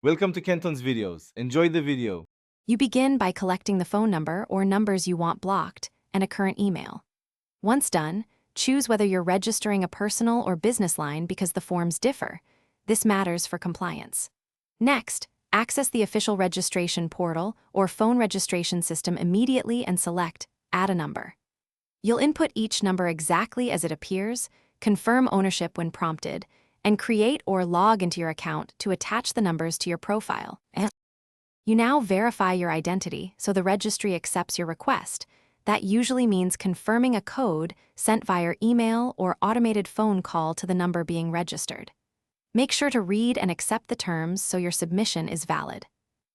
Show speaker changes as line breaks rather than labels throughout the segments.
Welcome to Kenton's videos. Enjoy the video.
You begin by collecting the phone number or numbers you want blocked and a current email. Once done, choose whether you're registering a personal or business line because the forms differ. This matters for compliance. Next, access the official registration portal or phone registration system immediately and select Add a Number. You'll input each number exactly as it appears, confirm ownership when prompted, and create or log into your account to attach the numbers to your profile. You now verify your identity so the registry accepts your request. That usually means confirming a code sent via email or automated phone call to the number being registered. Make sure to read and accept the terms so your submission is valid.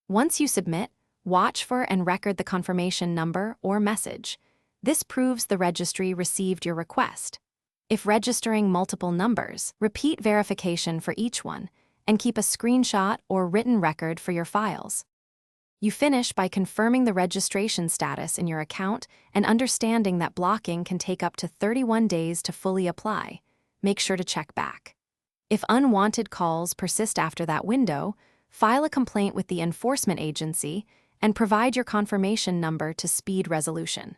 Once you submit, watch for and record the confirmation number or message. This proves the registry received your request. If registering multiple numbers, repeat verification for each one and keep a screenshot or written record for your files. You finish by confirming the registration status in your account and understanding that blocking can take up to 31 days to fully apply. Make sure to check back. If unwanted calls persist after that window, file a complaint with the enforcement agency and provide your confirmation number to speed resolution.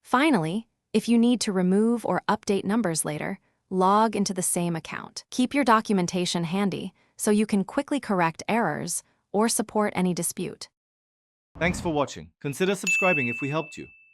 Finally, if you need to remove or update numbers later, log into the same account. Keep your documentation handy so you can quickly correct errors or support any dispute.
Thanks for watching. Consider subscribing if we helped you.